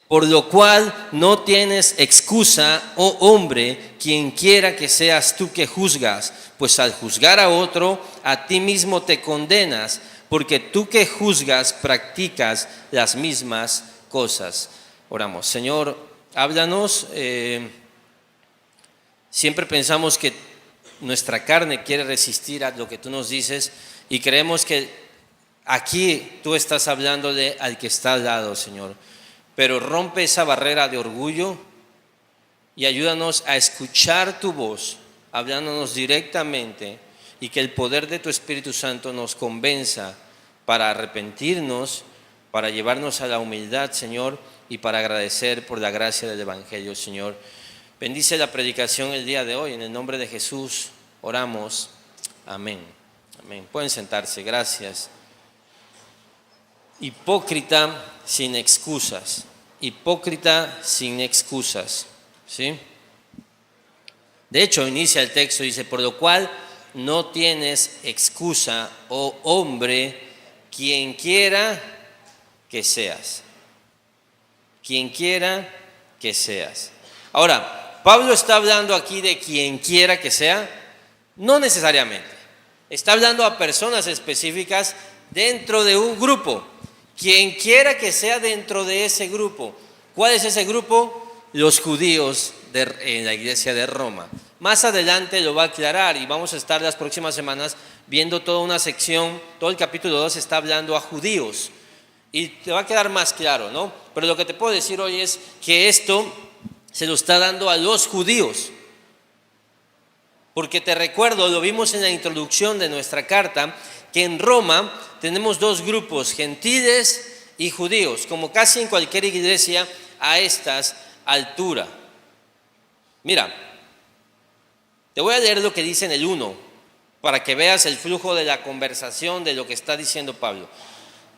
Por lo cual no tienes excusa, oh hombre, quien quiera que seas tú que juzgas, pues al juzgar a otro, a ti mismo te condenas, porque tú que juzgas practicas las mismas cosas. Oramos. Señor, háblanos. Siempre pensamos que nuestra carne quiere resistir a lo que tú nos dices y creemos que aquí tú estás hablándole al que está al lado, Señor. Pero rompe esa barrera de orgullo y ayúdanos a escuchar tu voz, hablándonos directamente, y que el poder de tu Espíritu Santo nos convenza para arrepentirnos, para llevarnos a la humildad, Señor, y para agradecer por la gracia del Evangelio, Señor. Bendice la predicación el día de hoy. En el nombre de Jesús oramos. Amén. Amén. Pueden sentarse. Gracias. Hipócrita sin excusas. Hipócrita sin excusas. ¿Sí? De hecho, inicia el texto, dice, por lo cual no tienes excusa, oh hombre, quien quiera que seas. Quien quiera que seas. Ahora, Pablo está hablando aquí de quien quiera que sea, no necesariamente. Está hablando a personas específicas dentro de un grupo. Quien quiera que sea dentro de ese grupo. ¿Cuál es ese grupo? Los judíos en la iglesia de Roma. Más adelante lo va a aclarar y vamos a estar las próximas semanas viendo toda una sección, todo el capítulo 2 está hablando a judíos. Y te va a quedar más claro, ¿no? Pero lo que te puedo decir hoy es que esto se lo está dando a los judíos. Porque te recuerdo, lo vimos en la introducción de nuestra carta, que en Roma tenemos dos grupos, gentiles y judíos, como casi en cualquier iglesia a estas alturas. Mira, te voy a leer lo que dice en el 1, para que veas el flujo de la conversación de lo que está diciendo Pablo.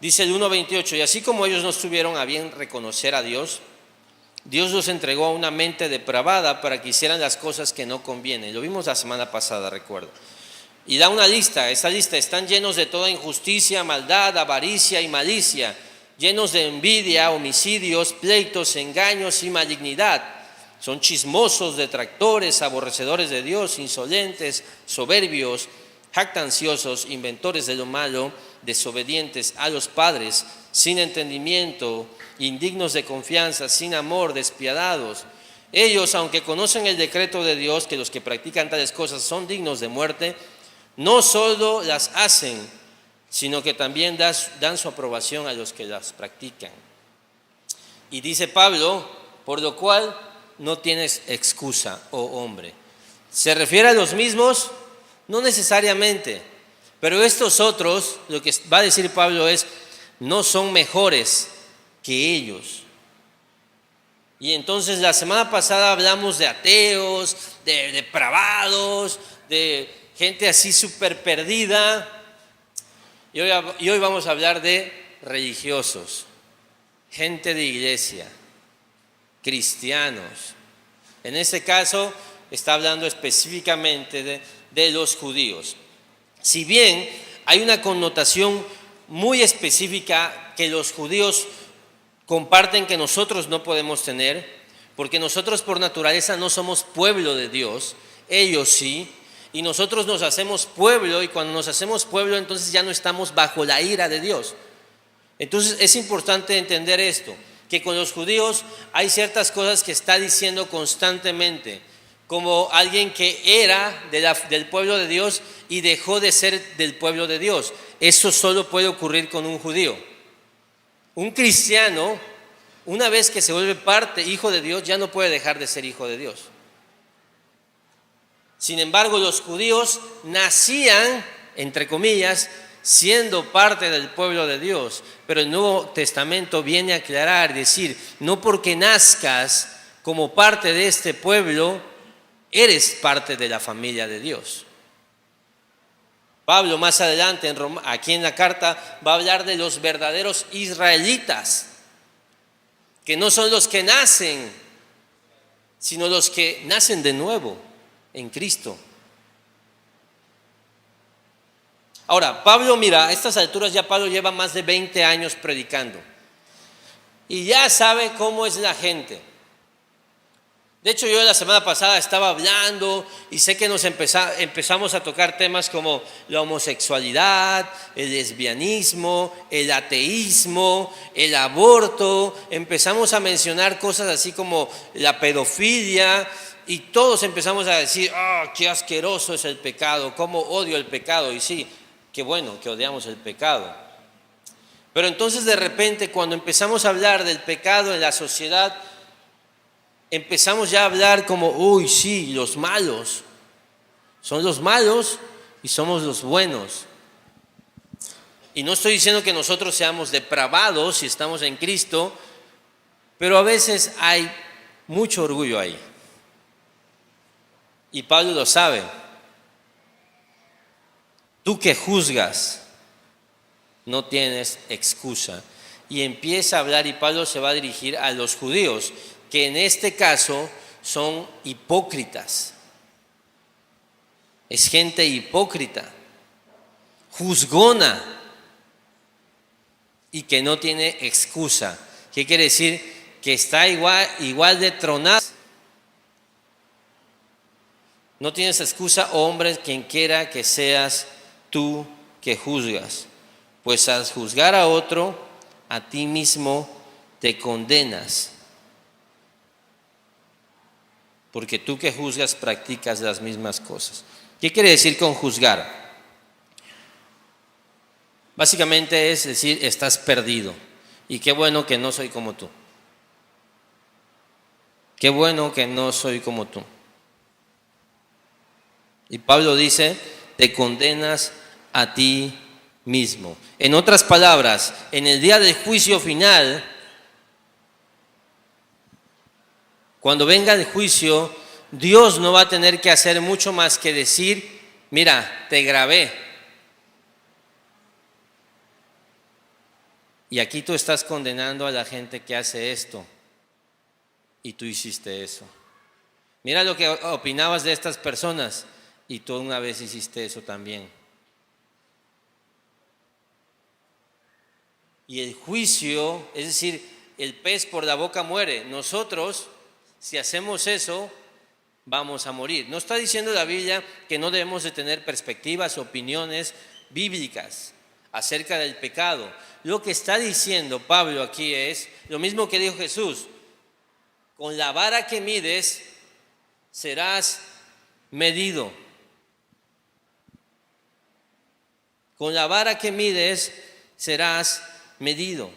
Dice el 1:28, y así como ellos no estuvieron a bien reconocer a Dios, Dios los entregó a una mente depravada para que hicieran las cosas que no convienen. Lo vimos la semana pasada, recuerdo. Y da una lista, esta lista, están llenos de toda injusticia, maldad, avaricia y malicia, llenos de envidia, homicidios, pleitos, engaños y malignidad. Son chismosos, detractores, aborrecedores de Dios, insolentes, soberbios, jactanciosos, inventores de lo malo, desobedientes a los padres, sin entendimiento, indignos de confianza, sin amor, despiadados. Ellos, aunque conocen el decreto de Dios, que los que practican tales cosas son dignos de muerte, no solo las hacen, sino que también dan su aprobación a los que las practican. Y dice Pablo, por lo cual no tienes excusa, oh hombre. ¿Se refiere a los mismos? No necesariamente, pero estos otros, lo que va a decir Pablo es, no son mejores que ellos. Y entonces la semana pasada hablamos de ateos, de depravados, de gente así súper perdida. Y hoy vamos a hablar de religiosos, gente de iglesia, cristianos. En este caso está hablando específicamente de los judíos. Si bien hay una connotación muy específica que los judíos comparten que nosotros no podemos tener, porque nosotros por naturaleza no somos pueblo de Dios, ellos sí, y nosotros nos hacemos pueblo, y cuando nos hacemos pueblo entonces ya no estamos bajo la ira de Dios. Entonces es importante entender esto, que con los judíos hay ciertas cosas que está diciendo constantemente, como alguien que era del pueblo de Dios y dejó de ser del pueblo de Dios. Eso solo puede ocurrir con un judío. Un cristiano, una vez que se vuelve hijo de Dios, ya no puede dejar de ser hijo de Dios. Sin embargo, los judíos nacían, entre comillas, siendo parte del pueblo de Dios. Pero el Nuevo Testamento viene a aclarar, decir, no porque nazcas como parte de este pueblo, eres parte de la familia de Dios. Pablo más adelante, aquí en la carta, va a hablar de los verdaderos israelitas, que no son los que nacen, sino los que nacen de nuevo en Cristo. Ahora, Pablo, mira, a estas alturas ya Pablo lleva más de 20 años predicando. y ya sabe cómo es la gente. De hecho, yo la semana pasada estaba hablando y sé que empezamos a tocar temas como la homosexualidad, el lesbianismo, el ateísmo, el aborto. Empezamos a mencionar cosas así como la pedofilia y todos empezamos a decir, qué asqueroso es el pecado, cómo odio el pecado. Y sí, qué bueno que odiamos el pecado. Pero entonces de repente cuando empezamos a hablar del pecado en la sociedad, empezamos ya a hablar como, uy, sí, los malos. Son los malos y somos los buenos. Y no estoy diciendo que nosotros seamos depravados si estamos en Cristo, pero a veces hay mucho orgullo ahí. Y Pablo lo sabe. Tú que juzgas, no tienes excusa. Y empieza a hablar y Pablo se va a dirigir a los judíos, que en este caso son hipócritas. Es gente hipócrita, juzgona y que no tiene excusa. ¿Qué quiere decir? Que está igual de tronada. No tienes excusa, hombre, quien quiera que seas tú que juzgas. Pues al juzgar a otro, a ti mismo te condenas. Porque tú que juzgas practicas las mismas cosas. ¿Qué quiere decir con juzgar? Básicamente es decir, estás perdido. Y qué bueno que no soy como tú. Qué bueno que no soy como tú. Y Pablo dice, te condenas a ti mismo. En otras palabras, en el día del juicio final, cuando venga el juicio, Dios no va a tener que hacer mucho más que decir, mira, te grabé. Y aquí tú estás condenando a la gente que hace esto. Y tú hiciste eso. Mira lo que opinabas de estas personas. Y tú una vez hiciste eso también. Y el juicio, es decir, el pez por la boca muere. Nosotros, si hacemos eso, vamos a morir. No está diciendo la Biblia que no debemos de tener perspectivas, opiniones bíblicas acerca del pecado. Lo que está diciendo Pablo aquí es lo mismo que dijo Jesús. Con la vara que mides, serás medido. Con la vara que mides, serás medido.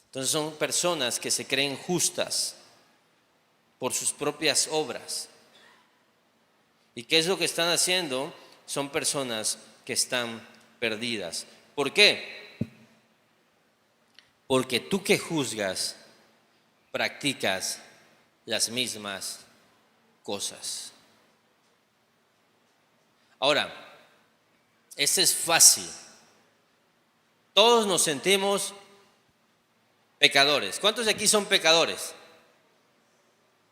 Entonces son personas que se creen justas por sus propias obras. ¿Y qué es lo que están haciendo? Son personas que están perdidas. ¿Por qué? Porque tú que juzgas, practicas las mismas cosas. Ahora, esto es fácil. Todos nos sentimos pecadores. ¿Cuántos de aquí son pecadores?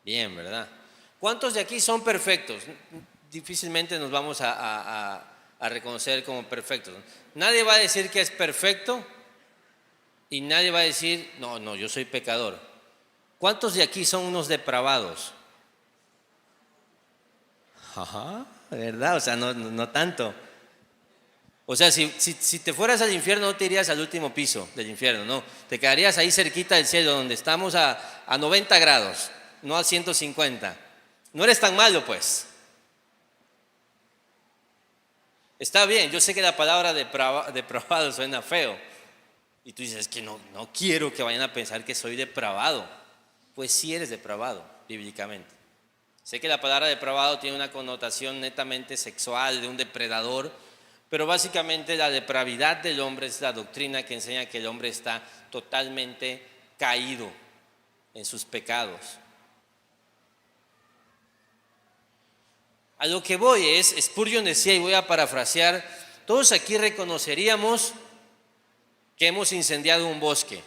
Bien, ¿verdad? ¿Cuántos de aquí son perfectos? Difícilmente nos vamos a reconocer como perfectos. Nadie va a decir que es perfecto y nadie va a decir, no, yo soy pecador. ¿Cuántos de aquí son unos depravados? Ajá, ¿verdad? O sea, no tanto. O sea, si te fueras al infierno, no te irías al último piso del infierno, no. Te quedarías ahí cerquita del cielo, donde estamos a 90 grados, no a 150. No eres tan malo, pues. Está bien, yo sé que la palabra depravado suena feo. Y tú dices, es que no quiero que vayan a pensar que soy depravado. Pues sí eres depravado, bíblicamente. Sé que la palabra depravado tiene una connotación netamente sexual, de un depredador, pero básicamente la depravidad del hombre es la doctrina que enseña que el hombre está totalmente caído en sus pecados. A lo que voy es, Spurgeon decía, y voy a parafrasear, todos aquí reconoceríamos que hemos incendiado un bosque.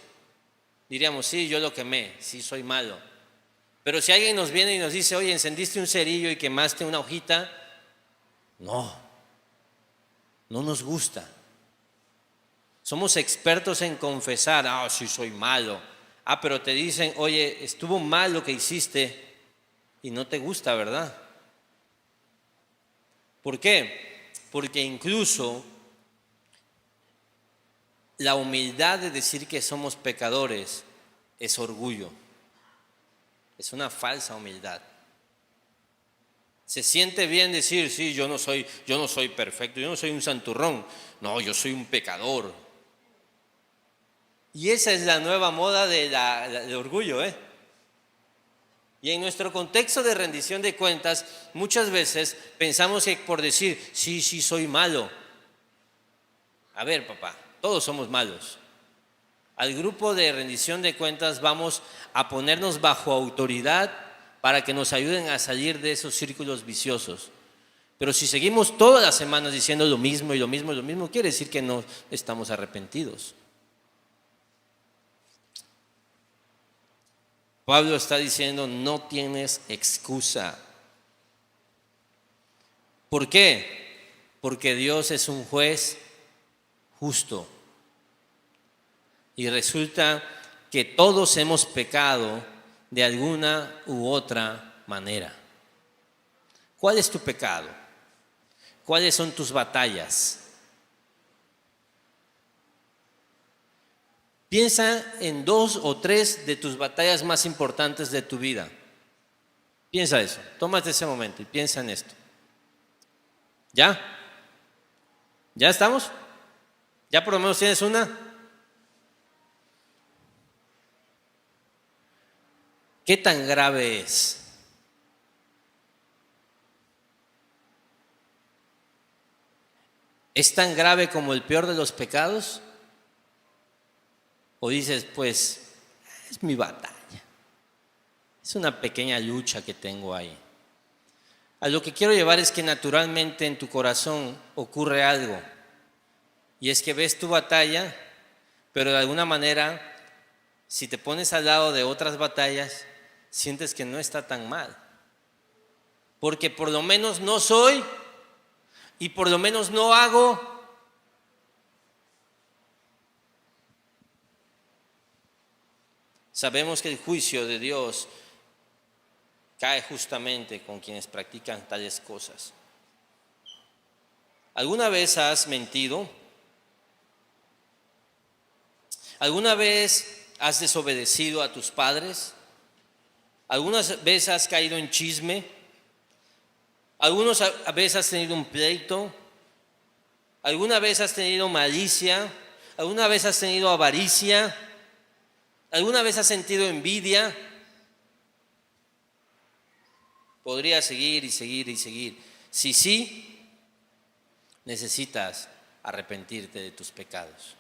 Diríamos, sí, yo lo quemé, sí, soy malo. Pero si alguien nos viene y nos dice, oye, encendiste un cerillo y quemaste una hojita, no nos gusta. Somos expertos en confesar, sí soy malo. Pero te dicen, oye, estuvo mal lo que hiciste y no te gusta, ¿verdad? ¿Por qué? Porque incluso la humildad de decir que somos pecadores es orgullo. Es una falsa humildad. Se siente bien decir, sí, yo no soy perfecto, yo no soy un santurrón. No, yo soy un pecador. Y esa es la nueva moda de orgullo, ¿eh? Y en nuestro contexto de rendición de cuentas, muchas veces pensamos que por decir, sí, soy malo. A ver, papá, todos somos malos. Al grupo de rendición de cuentas vamos a ponernos bajo autoridad para que nos ayuden a salir de esos círculos viciosos. Pero si seguimos todas las semanas diciendo lo mismo y lo mismo y lo mismo, quiere decir que no estamos arrepentidos. Pablo está diciendo, no tienes excusa. ¿Por qué? Porque Dios es un juez justo. Y resulta que todos hemos pecado de alguna u otra manera. ¿Cuál es tu pecado? ¿Cuáles son tus batallas? Piensa en 2 o 3 de tus batallas más importantes de tu vida. Piensa eso, tómate ese momento y piensa en esto. ¿Ya? ¿Ya estamos? ¿Ya por lo menos tienes una? ¿Qué tan grave es? ¿Es tan grave como el peor de los pecados? ¿O dices, pues, es mi batalla? Es una pequeña lucha que tengo ahí. A lo que quiero llevar es que naturalmente en tu corazón ocurre algo. Y es que ves tu batalla, pero de alguna manera, si te pones al lado de otras batallas, sientes que no está tan mal. Porque por lo menos no soy y por lo menos no hago. Sabemos que el juicio de Dios cae justamente con quienes practican tales cosas. ¿Alguna vez has mentido? ¿Alguna vez has desobedecido a tus padres? ¿Alguna vez has caído en chisme? ¿Alguna vez has tenido un pleito? ¿Alguna vez has tenido malicia? ¿Alguna vez has tenido avaricia? ¿Alguna vez has sentido envidia? Podría seguir y seguir y seguir. Si sí, necesitas arrepentirte de tus pecados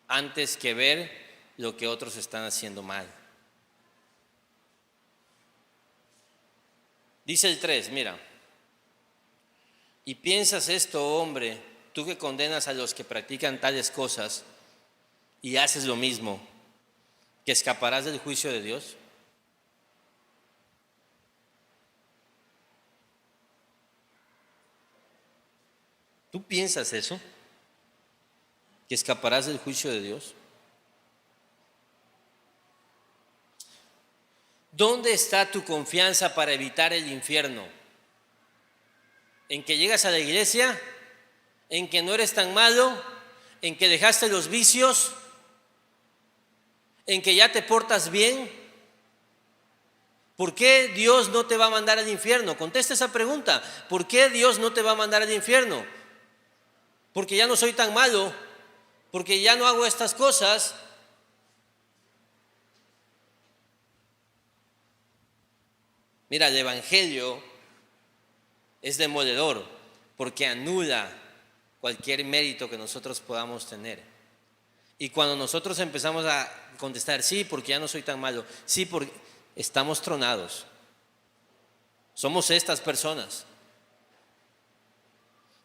antes que ver lo que otros están haciendo mal. Dice el 3, mira. Y piensas esto, hombre, tú que condenas a los que practican tales cosas y haces lo mismo, ¿que escaparás del juicio de Dios? ¿Tú piensas eso? ¿Que escaparás del juicio de Dios? ¿Dónde está tu confianza para evitar el infierno? ¿En que llegas a la iglesia? ¿En que no eres tan malo? ¿En que dejaste los vicios? ¿En que ya te portas bien? ¿Por qué Dios no te va a mandar al infierno? Contesta esa pregunta. ¿Por qué Dios no te va a mandar al infierno? Porque ya no soy tan malo, porque ya no hago estas cosas. Mira, el Evangelio es demoledor porque anula cualquier mérito que nosotros podamos tener. Y cuando nosotros empezamos a contestar, sí, porque ya no soy tan malo, sí, porque estamos tronados. Somos estas personas.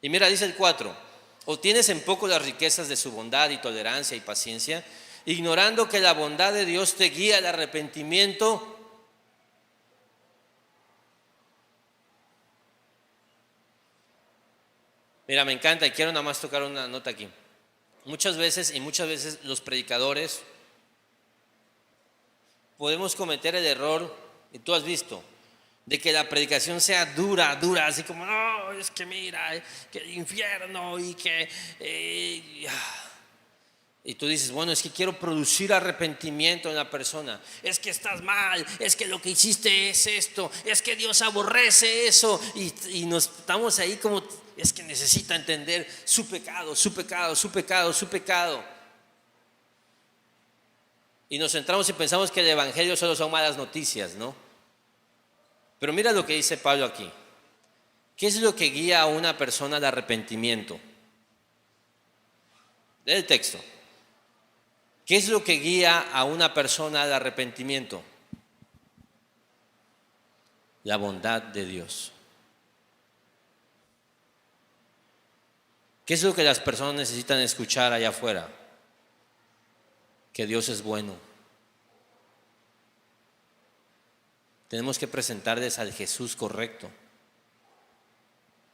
Y mira, dice el 4, o tienes en poco las riquezas de su bondad y tolerancia y paciencia, ignorando que la bondad de Dios te guía al arrepentimiento. Mira, me encanta y quiero nada más tocar una nota aquí. Muchas veces los predicadores podemos cometer el error, y tú has visto, de que la predicación sea dura, así como, no, es que mira, que el infierno y que... y tú dices, bueno, es que quiero producir arrepentimiento en la persona. Es que estás mal, es que lo que hiciste es esto, es que Dios aborrece eso. Y nos estamos ahí como, es que necesita entender su pecado, su pecado, su pecado, su pecado. Y nos centramos y pensamos que el evangelio solo son malas noticias, ¿no? Pero mira lo que dice Pablo aquí. ¿Qué es lo que guía a una persona al arrepentimiento? Lee el texto. ¿Qué es lo que guía a una persona al arrepentimiento? La bondad de Dios. ¿Qué es lo que las personas necesitan escuchar allá afuera? Que Dios es bueno. Tenemos que presentarles al Jesús correcto.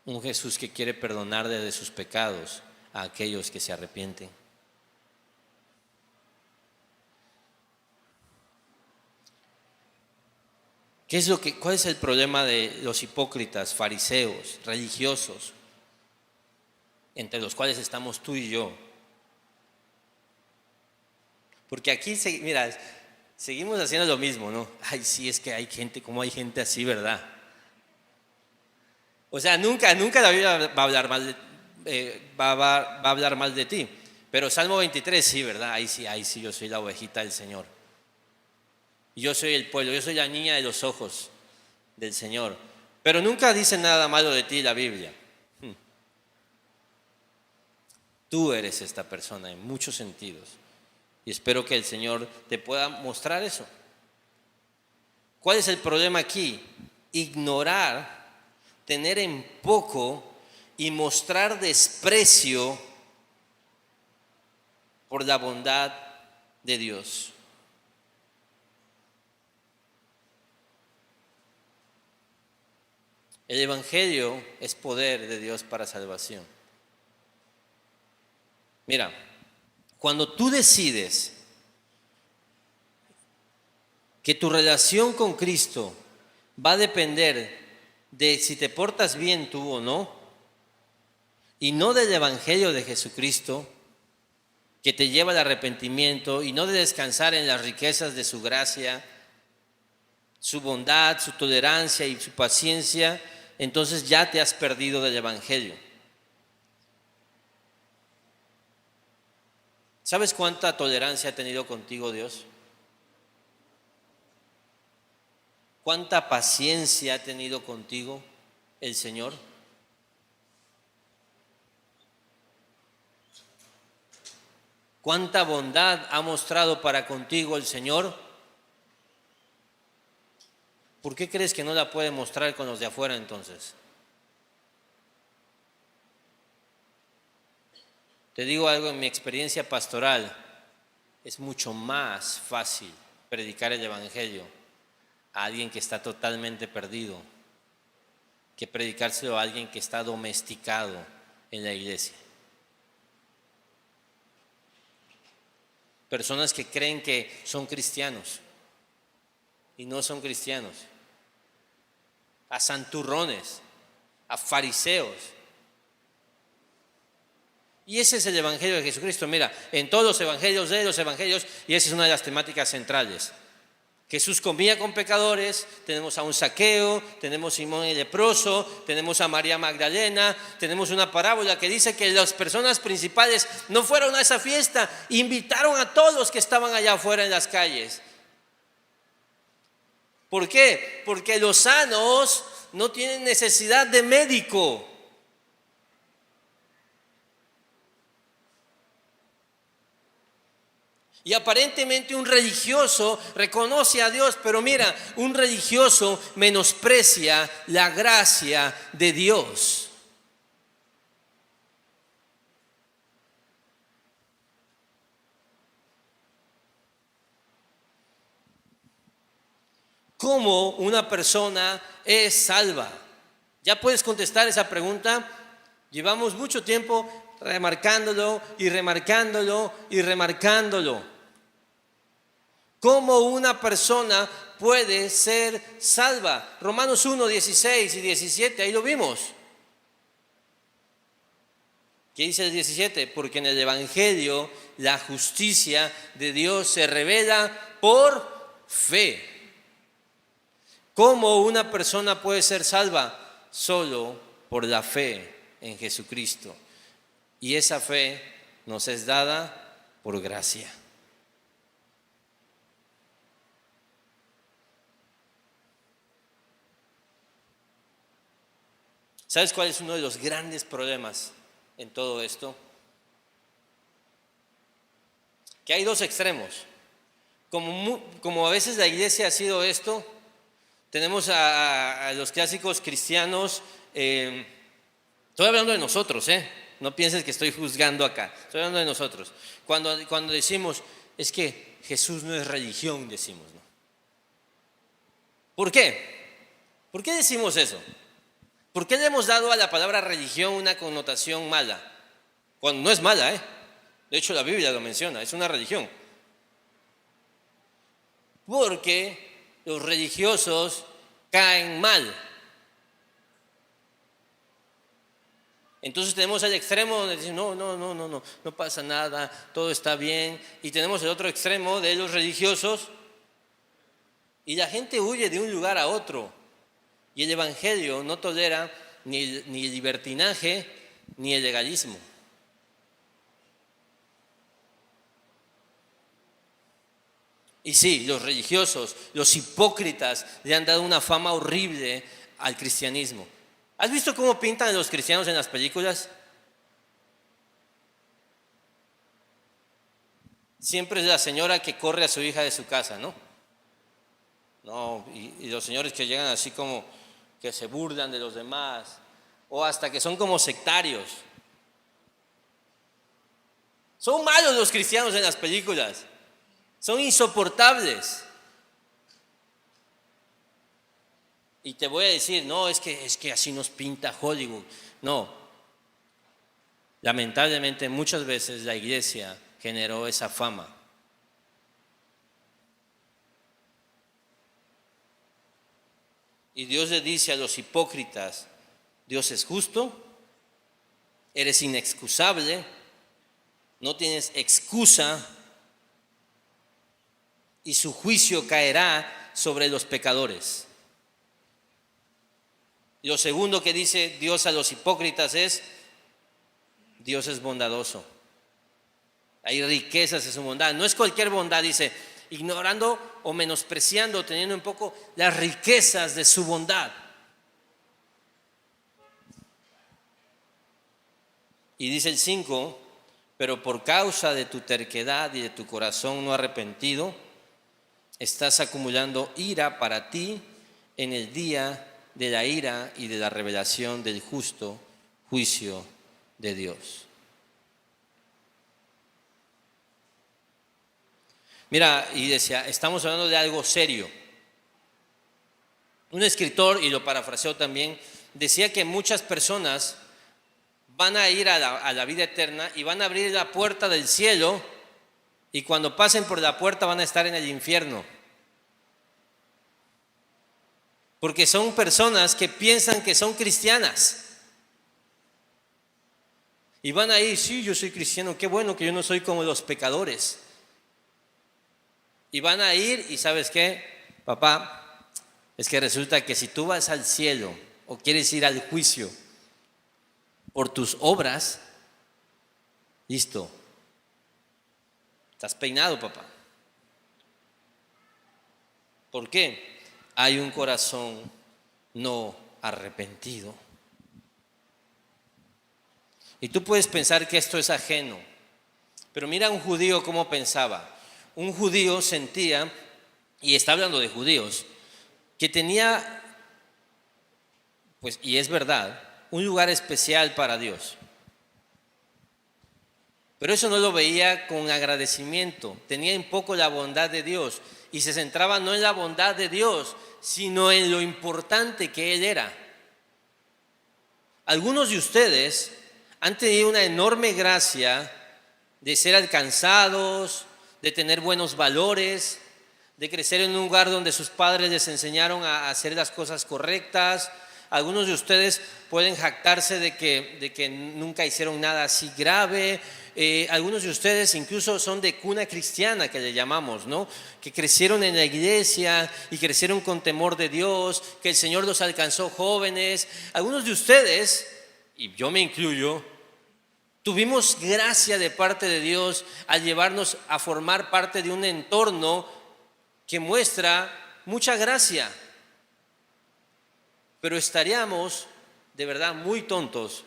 Un Jesús que quiere perdonar de sus pecados a aquellos que se arrepienten. ¿Cuál es el problema de los hipócritas, fariseos, religiosos, entre los cuales estamos tú y yo? Porque aquí, mira, seguimos haciendo lo mismo, ¿no? Ay, sí, es que hay gente, como hay gente así, ¿verdad? O sea, nunca la Biblia va a hablar mal va a hablar mal de ti. Pero Salmo 23, sí, ¿verdad? Ahí sí, yo soy la ovejita del Señor. Yo soy el pueblo, yo soy la niña de los ojos del Señor. Pero nunca dice nada malo de ti la Biblia. Tú eres esta persona en muchos sentidos. Y espero que el Señor te pueda mostrar eso. ¿Cuál es el problema aquí? Ignorar, tener en poco y mostrar desprecio por la bondad de Dios. El Evangelio es poder de Dios para salvación. Mira, cuando tú decides que tu relación con Cristo va a depender de si te portas bien tú o no, y no del Evangelio de Jesucristo, que te lleva al arrepentimiento, y no de descansar en las riquezas de su gracia, su bondad, su tolerancia y su paciencia, entonces ya te has perdido del Evangelio. ¿Sabes cuánta tolerancia ha tenido contigo Dios? ¿Cuánta paciencia ha tenido contigo el Señor? ¿Cuánta bondad ha mostrado para contigo el Señor? ¿Por qué crees que no la puede mostrar con los de afuera entonces? Te digo algo, en mi experiencia pastoral, es mucho más fácil predicar el Evangelio a alguien que está totalmente perdido que predicárselo a alguien que está domesticado en la iglesia. Personas que creen que son cristianos y no son cristianos. A santurrones, a fariseos. Y ese es el Evangelio de Jesucristo. Mira, en todos los evangelios, y esa es una de las temáticas centrales. Jesús comía con pecadores, tenemos a un Zaqueo, tenemos a Simón el leproso, tenemos a María Magdalena, tenemos una parábola que dice que las personas principales no fueron a esa fiesta, invitaron a todos los que estaban allá afuera en las calles. ¿Por qué? Porque los sanos no tienen necesidad de médico. Y aparentemente un religioso reconoce a Dios, pero mira, un religioso menosprecia la gracia de Dios. ¿Cómo una persona es salva? ¿Ya puedes contestar esa pregunta? Llevamos mucho tiempo remarcándolo y remarcándolo y remarcándolo. ¿Cómo una persona puede ser salva? Romanos 1, 16 y 17, ahí lo vimos. ¿Qué dice el 17? Porque en el Evangelio la justicia de Dios se revela por fe. ¿Cómo una persona puede ser salva? Solo por la fe en Jesucristo. Y esa fe nos es dada por gracia. ¿Sabes cuál es uno de los grandes problemas en todo esto? Que hay dos extremos. Como a veces la iglesia ha sido esto, tenemos a los clásicos cristianos, estoy hablando de nosotros, no pienses que estoy juzgando acá, estoy hablando de nosotros. Cuando decimos, es que Jesús no es religión, decimos, ¿no? ¿Por qué? ¿Por qué decimos eso? ¿Por qué le hemos dado a la palabra religión una connotación mala? Cuando no es mala, De hecho, la Biblia lo menciona, es una religión. Porque los religiosos caen mal. Entonces tenemos el extremo donde dicen, no pasa nada, todo está bien. Y tenemos el otro extremo de los religiosos. Y la gente huye de un lugar a otro. Y el Evangelio no tolera ni el libertinaje ni el legalismo. Y sí, los religiosos, los hipócritas le han dado una fama horrible al cristianismo. ¿Has visto cómo pintan a los cristianos en las películas? Siempre es la señora que corre a su hija de su casa, ¿no? Y los señores que llegan así como que se burlan de los demás, o hasta que son como sectarios. Son malos los cristianos en las películas, son insoportables. Y te voy a decir, no, es que así nos pinta Hollywood. No, lamentablemente muchas veces la iglesia generó esa fama. Y Dios le dice a los hipócritas, Dios es justo, eres inexcusable, no tienes excusa y su juicio caerá sobre los pecadores. Y lo segundo que dice Dios a los hipócritas es, Dios es bondadoso. Hay riquezas en su bondad. No es cualquier bondad, dice, ignorando o menospreciando, teniendo un poco las riquezas de su bondad. Y dice el 5, pero por causa de tu terquedad y de tu corazón no arrepentido, estás acumulando ira para ti en el día de la ira y de la revelación del justo juicio de Dios. Mira, y decía, estamos hablando de algo serio. Un escritor, y lo parafraseo también, decía que muchas personas van a ir a la vida eterna y van a abrir la puerta del cielo y cuando pasen por la puerta van a estar en el infierno. Porque son personas que piensan que son cristianas. Y van a ir, sí, yo soy cristiano, qué bueno que yo no soy como los pecadores. Y van a ir y ¿sabes qué? Papá, es que resulta que si tú vas al cielo o quieres ir al juicio por tus obras, listo, estás peinado, papá. ¿Por qué? Hay un corazón no arrepentido. Y tú puedes pensar que esto es ajeno, pero mira un judío cómo pensaba. Un judío sentía, y está hablando de judíos, que tenía, pues, y es verdad, un lugar especial para Dios. Pero eso no lo veía con agradecimiento, tenía en poco la bondad de Dios y se centraba no en la bondad de Dios, sino en lo importante que Él era. Algunos de ustedes han tenido una enorme gracia de ser alcanzados, de tener buenos valores, de crecer en un lugar donde sus padres les enseñaron a hacer las cosas correctas. Algunos de ustedes pueden jactarse de que nunca hicieron nada así grave. Algunos de ustedes incluso son de cuna cristiana, que le llamamos, ¿no? Que crecieron en la iglesia y crecieron con temor de Dios, que el Señor los alcanzó jóvenes. Algunos de ustedes, y yo me incluyo, tuvimos gracia de parte de Dios al llevarnos a formar parte de un entorno que muestra mucha gracia. Pero estaríamos de verdad muy tontos,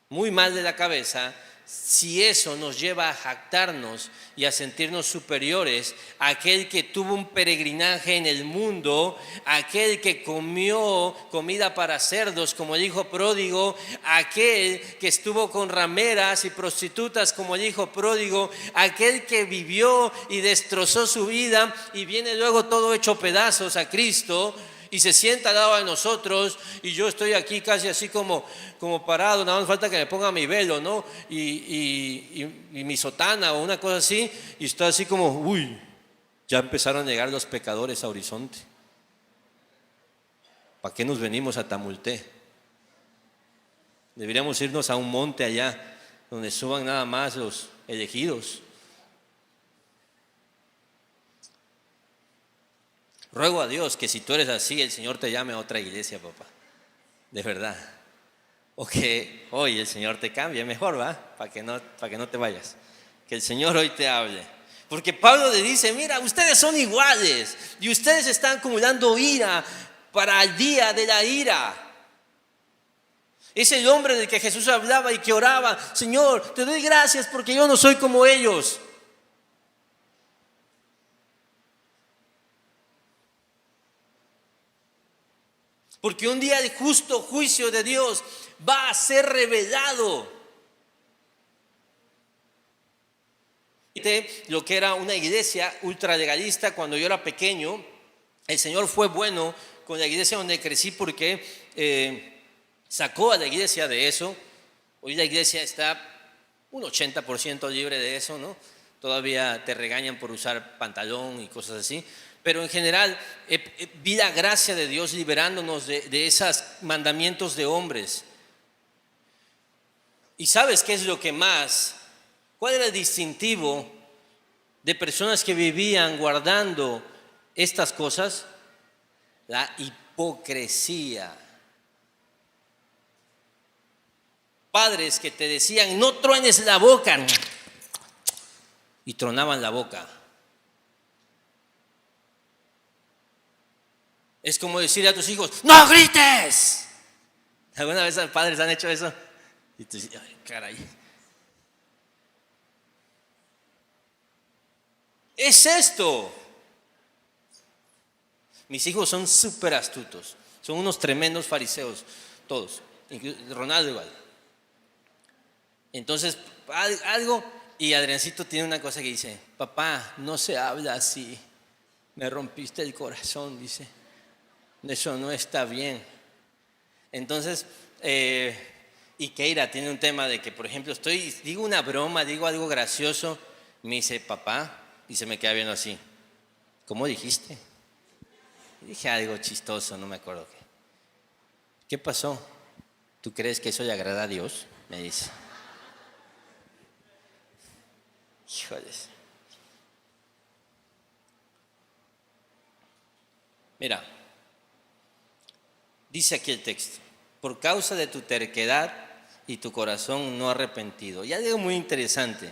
muy mal de la cabeza, si eso nos lleva a jactarnos y a sentirnos superiores a aquel que tuvo un peregrinaje en el mundo, aquel que comió comida para cerdos como el hijo pródigo, aquel que estuvo con rameras y prostitutas como el hijo pródigo, aquel que vivió y destrozó su vida y viene luego todo hecho pedazos a Cristo y se sienta al lado de nosotros, y yo estoy aquí casi así como parado, nada más falta que me ponga mi velo, ¿no? Y mi sotana o una cosa así, y está así como, uy, ya empezaron a llegar los pecadores a Horizonte. ¿Para qué nos venimos a Tamulté? Deberíamos irnos a un monte allá, donde suban nada más los elegidos. Ruego a Dios que si tú eres así, el Señor te llame a otra iglesia, papá. De verdad. O que hoy el Señor te cambie, mejor, ¿va? Para que no te vayas. Que el Señor hoy te hable. Porque Pablo le dice, mira, ustedes son iguales y ustedes están acumulando ira para el día de la ira. Es el hombre del que Jesús hablaba y que oraba, Señor, te doy gracias porque yo no soy como ellos. Porque un día el justo juicio de Dios va a ser revelado. Lo que era una iglesia ultralegalista cuando yo era pequeño, el Señor fue bueno con la iglesia donde crecí porque sacó a la iglesia de eso. Hoy la iglesia está un 80% libre de eso, ¿no? Todavía te regañan por usar pantalón y cosas así. Pero en general vi la gracia de Dios liberándonos de esos mandamientos de hombres. ¿Y sabes qué es lo que más? ¿Cuál era el distintivo de personas que vivían guardando estas cosas? La hipocresía. Padres que te decían, no truenes la boca, y tronaban la boca. Es como decirle a tus hijos, ¡no grites! ¿Alguna vez los padres han hecho eso? Y tú dices, ay, caray. Es esto. Mis hijos son súper astutos. Son unos tremendos fariseos, todos. Ronaldo igual. Entonces, algo, y Adriancito tiene una cosa que dice, papá, no se habla así. Me rompiste el corazón, dice. Eso no está bien. Entonces, y Keira tiene un tema de que, por ejemplo, digo una broma, digo algo gracioso, me dice papá, y se me queda viendo así. ¿Cómo dijiste? Dije algo chistoso, no me acuerdo qué. ¿Qué pasó? ¿Tú crees que eso le agrada a Dios? Me dice. Híjoles. Mira. Dice aquí el texto, por causa de tu terquedad y tu corazón no arrepentido. Y algo muy interesante,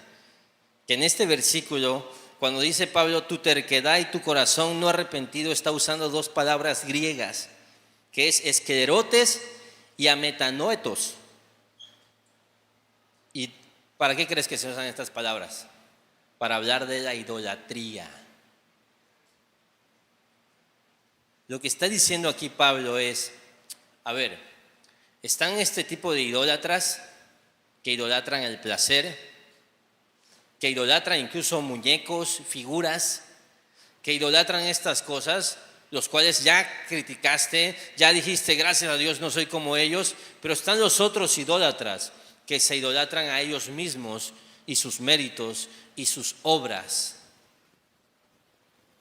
que en este versículo, cuando dice Pablo, tu terquedad y tu corazón no arrepentido, está usando dos palabras griegas, que es esclerotes y ametanoetos. ¿Y para qué crees que se usan estas palabras? Para hablar de la idolatría. Lo que está diciendo aquí Pablo es, a ver, están este tipo de idólatras que idolatran el placer, que idolatran incluso muñecos, figuras, que idolatran estas cosas, los cuales ya criticaste, ya dijiste gracias a Dios no soy como ellos, pero están los otros idólatras que se idolatran a ellos mismos y sus méritos y sus obras.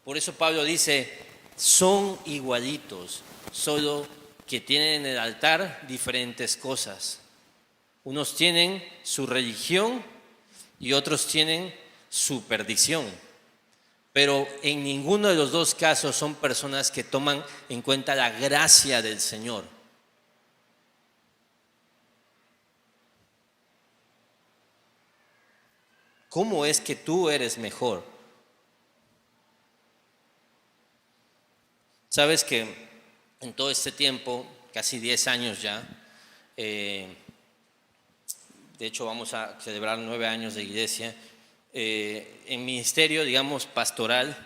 Por eso Pablo dice, son igualitos, solo que tienen en el altar diferentes cosas. Unos tienen su religión y otros tienen su perdición. Pero en ninguno de los dos casos son personas que toman en cuenta la gracia del Señor. ¿Cómo es que tú eres mejor? Sabes que en todo este tiempo, casi 10 años ya, de hecho vamos a celebrar 9 años de iglesia, en ministerio, digamos, pastoral,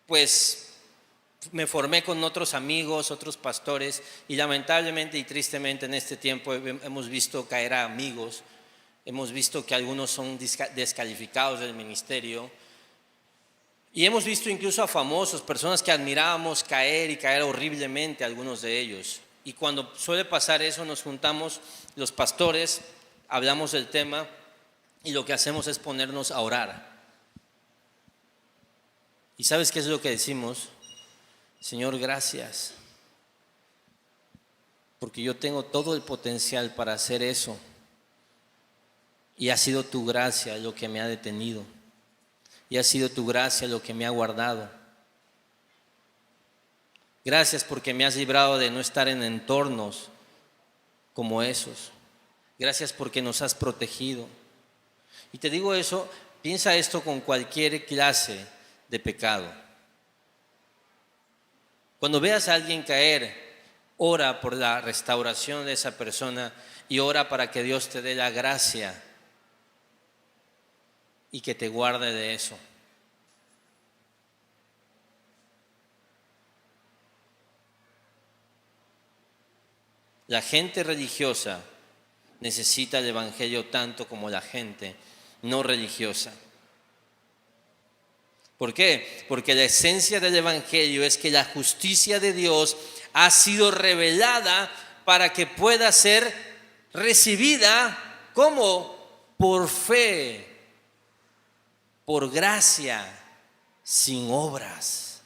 pues me formé con otros amigos, otros pastores, y lamentablemente y tristemente en este tiempo hemos visto caer a amigos, hemos visto que algunos son descalificados del ministerio, y hemos visto incluso a famosos, personas que admirábamos caer y caer horriblemente, algunos de ellos. Y cuando suele pasar eso, nos juntamos los pastores, hablamos del tema y lo que hacemos es ponernos a orar. ¿Y sabes qué es lo que decimos? Señor, gracias, porque yo tengo todo el potencial para hacer eso. Y ha sido tu gracia lo que me ha detenido. Y ha sido tu gracia lo que me ha guardado. Gracias porque me has librado de no estar en entornos como esos. Gracias porque nos has protegido. Y te digo eso, piensa esto con cualquier clase de pecado. Cuando veas a alguien caer, ora por la restauración de esa persona y ora para que Dios te dé la gracia y que te guarde de eso. La gente religiosa necesita el evangelio tanto como la gente no religiosa. ¿Por qué? Porque la esencia del evangelio es que la justicia de Dios ha sido revelada para que pueda ser recibida como por fe, por gracia, sin obras.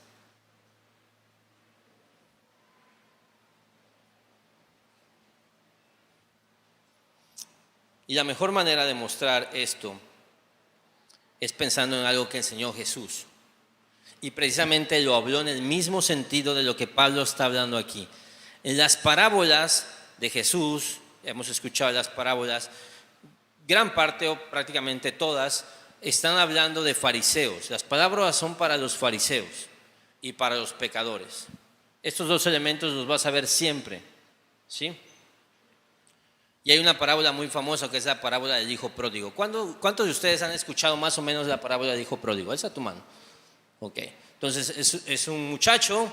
Y la mejor manera de mostrar esto es pensando en algo que enseñó Jesús. Y precisamente lo habló en el mismo sentido de lo que Pablo está hablando aquí. En las parábolas de Jesús, hemos escuchado las parábolas, gran parte o prácticamente todas están hablando de fariseos. Las parábolas son para los fariseos y para los pecadores. Estos dos elementos los vas a ver siempre, ¿sí? Y hay una parábola muy famosa que es la parábola del hijo pródigo. ¿Cuántos de ustedes han escuchado más o menos la parábola del hijo pródigo? Alza tu mano. Ok. Entonces es un muchacho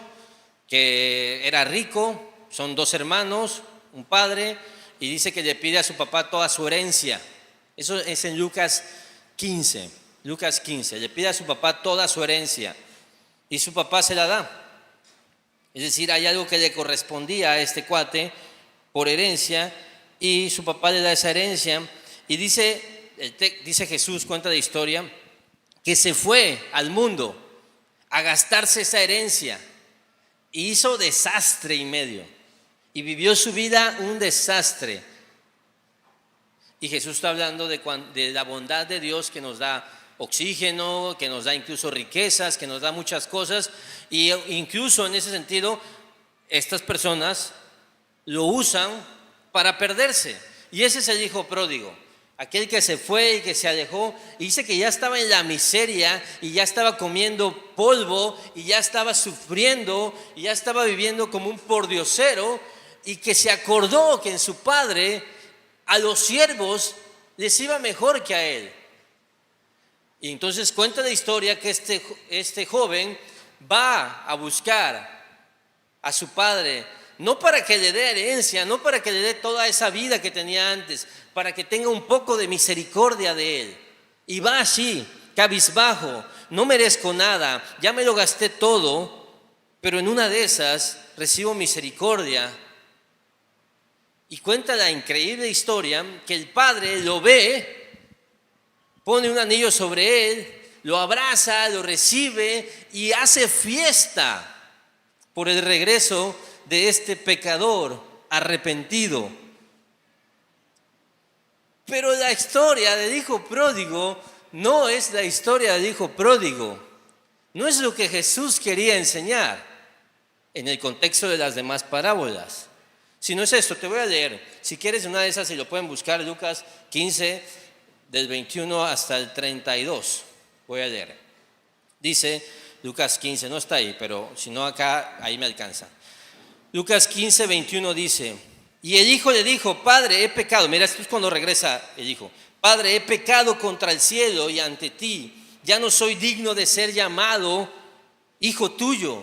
que era rico, son dos hermanos, un padre, y dice que le pide a su papá toda su herencia. Eso es en Lucas 15. Lucas 15. Le pide a su papá toda su herencia y su papá se la da. Es decir, hay algo que le correspondía a este cuate por herencia y su papá le da esa herencia. Y dice Jesús, cuenta la historia, que se fue al mundo a gastarse esa herencia y hizo desastre y medio y vivió su vida un desastre. Y Jesús está hablando de la bondad de Dios que nos da oxígeno, que nos da incluso riquezas, que nos da muchas cosas, y incluso en ese sentido estas personas lo usan para perderse. Y ese es el hijo pródigo, aquel que se fue y que se alejó, y dice que ya estaba en la miseria y ya estaba comiendo polvo y ya estaba sufriendo y ya estaba viviendo como un pordiosero, y que se acordó que en su padre a los siervos les iba mejor que a él. Y entonces cuenta la historia que este joven va a buscar a su padre, no para que le dé herencia, no para que le dé toda esa vida que tenía antes, para que tenga un poco de misericordia de él. Y va así, cabizbajo, no merezco nada, ya me lo gasté todo, pero en una de esas recibo misericordia Y cuenta la increíble historia que el padre lo ve, pone un anillo sobre él, lo abraza, lo recibe y hace fiesta por el regreso de este pecador arrepentido. Pero la historia del hijo pródigo no es la historia del hijo pródigo. No es lo que Jesús quería enseñar en el contexto de las demás parábolas. Si no es esto, te voy a leer. Si quieres una de esas, si lo pueden buscar, Lucas 15, del 21 hasta el 32. Voy a leer. Dice Lucas 15, no está ahí, pero si no acá, ahí me alcanza. Lucas 15, 21 dice: y el hijo le dijo: Padre, he pecado. Mira, esto es cuando regresa el hijo. Padre, he pecado contra el cielo y ante ti. Ya no soy digno de ser llamado hijo tuyo.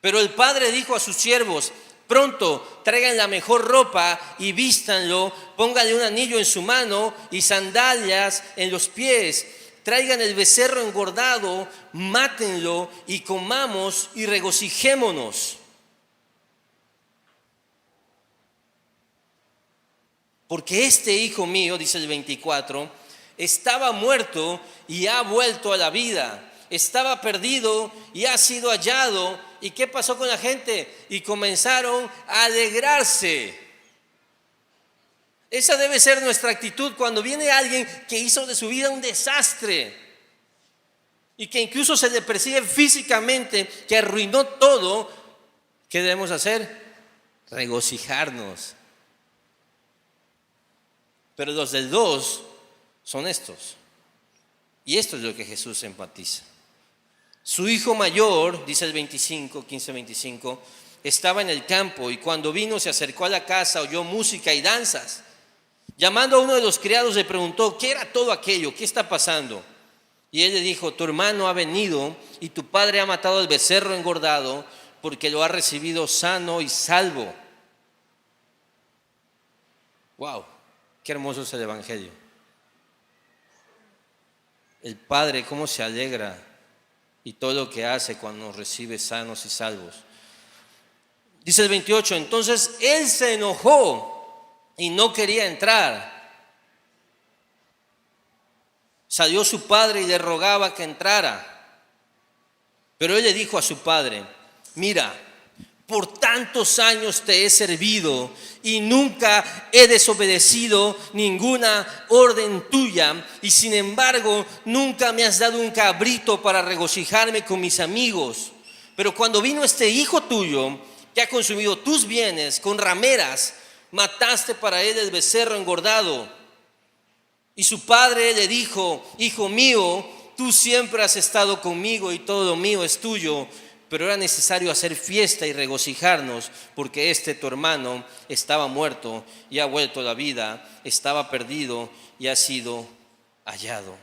Pero el padre dijo a sus siervos: pronto traigan la mejor ropa y vístanlo, pónganle un anillo en su mano y sandalias en los pies. Traigan el becerro engordado, mátenlo y comamos y regocijémonos. Porque este hijo mío, dice el 24, estaba muerto y ha vuelto a la vida. Estaba perdido y ha sido hallado. ¿Y qué pasó con la gente? Y comenzaron a alegrarse. Esa debe ser nuestra actitud cuando viene alguien que hizo de su vida un desastre y que incluso se le persigue físicamente, que arruinó todo. ¿Qué debemos hacer? Regocijarnos. Pero los del 2 son estos. Y esto es lo que Jesús enfatiza. Su hijo mayor, dice el 25, 15, 25, estaba en el campo y cuando vino se acercó a la casa, oyó música y danzas. Llamando a uno de los criados le preguntó: ¿qué era todo aquello? ¿Qué está pasando? Y él le dijo: tu hermano ha venido y tu padre ha matado al becerro engordado porque lo ha recibido sano y salvo. Wow. Qué hermoso es el evangelio. El Padre cómo se alegra y todo lo que hace cuando nos recibe sanos y salvos. Dice el 28, entonces él se enojó y no quería entrar. Salió su padre y le rogaba que entrara. Pero él le dijo a su padre: mira, por tantos años te he servido y nunca he desobedecido ninguna orden tuya, y sin embargo nunca me has dado un cabrito para regocijarme con mis amigos. Pero cuando vino este hijo tuyo que ha consumido tus bienes con rameras, mataste para él el becerro engordado. Y su padre le dijo: hijo mío, tú siempre has estado conmigo y todo lo mío es tuyo. Pero era necesario hacer fiesta y regocijarnos porque este tu hermano estaba muerto y ha vuelto a la vida, estaba perdido y ha sido hallado.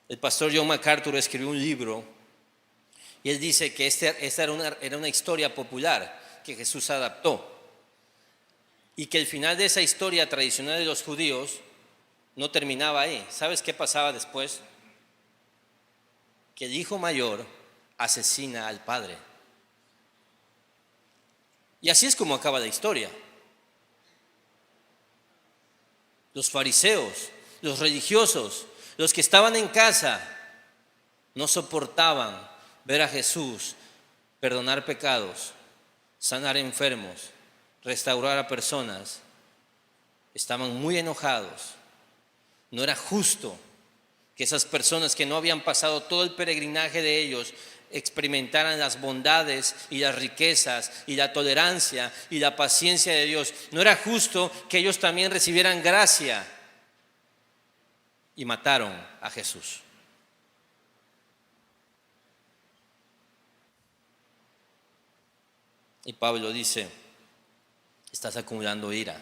El pastor John MacArthur escribió un libro y él dice que esta era una historia popular que Jesús adaptó y que el final de esa historia tradicional de los judíos no terminaba ahí. ¿Sabes qué pasaba después? Que el hijo mayor asesina al padre. Y así es como acaba la historia. Los fariseos, los religiosos, los que estaban en casa, no soportaban ver a Jesús perdonar pecados, sanar enfermos, restaurar a personas. Estaban muy enojados. No era justo que esas personas que no habían pasado todo el peregrinaje de ellos experimentaran las bondades y las riquezas y la tolerancia y la paciencia de Dios. No era justo que ellos también recibieran gracia, y mataron a Jesús. Y Pablo dice: estás acumulando ira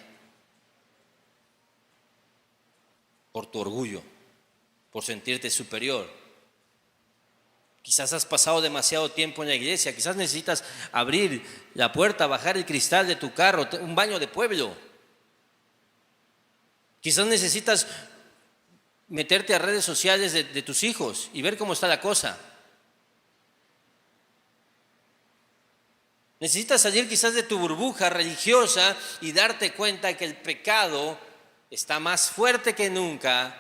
por tu orgullo, por sentirte superior. Quizás has pasado demasiado tiempo en la iglesia, quizás necesitas abrir la puerta, bajar el cristal de tu carro, un baño de pueblo. Quizás necesitas meterte a redes sociales de tus hijos y ver cómo está la cosa. Necesitas salir quizás de tu burbuja religiosa y darte cuenta que el pecado está más fuerte que nunca,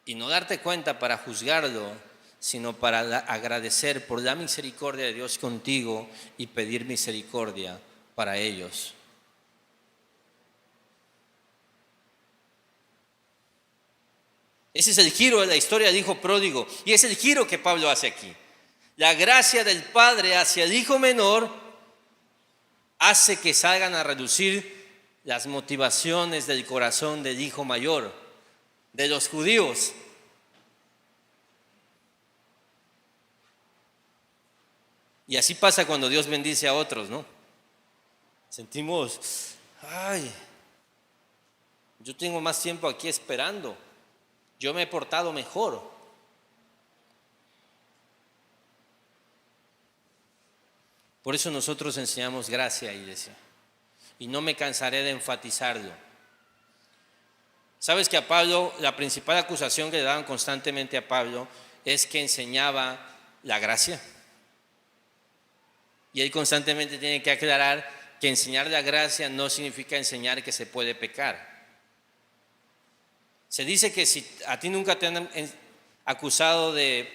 y no darte cuenta para juzgarlo, sino para agradecer por la misericordia de Dios contigo y pedir misericordia para ellos. Ese es el giro de la historia del hijo pródigo, y es el giro que Pablo hace aquí. La gracia del padre hacia el hijo menor hace que salgan a reducir las motivaciones del corazón del hijo mayor, de los judíos. Y así pasa cuando Dios bendice a otros, ¿no? Sentimos, ay, yo tengo más tiempo aquí esperando, yo me he portado mejor. Por eso nosotros enseñamos gracia, iglesia, y no me cansaré de enfatizarlo. ¿Sabes que a Pablo, la principal acusación que le daban constantemente a Pablo es que enseñaba la gracia? Y él constantemente tiene que aclarar que enseñar la gracia no significa enseñar que se puede pecar. Se dice que si a ti nunca te han acusado de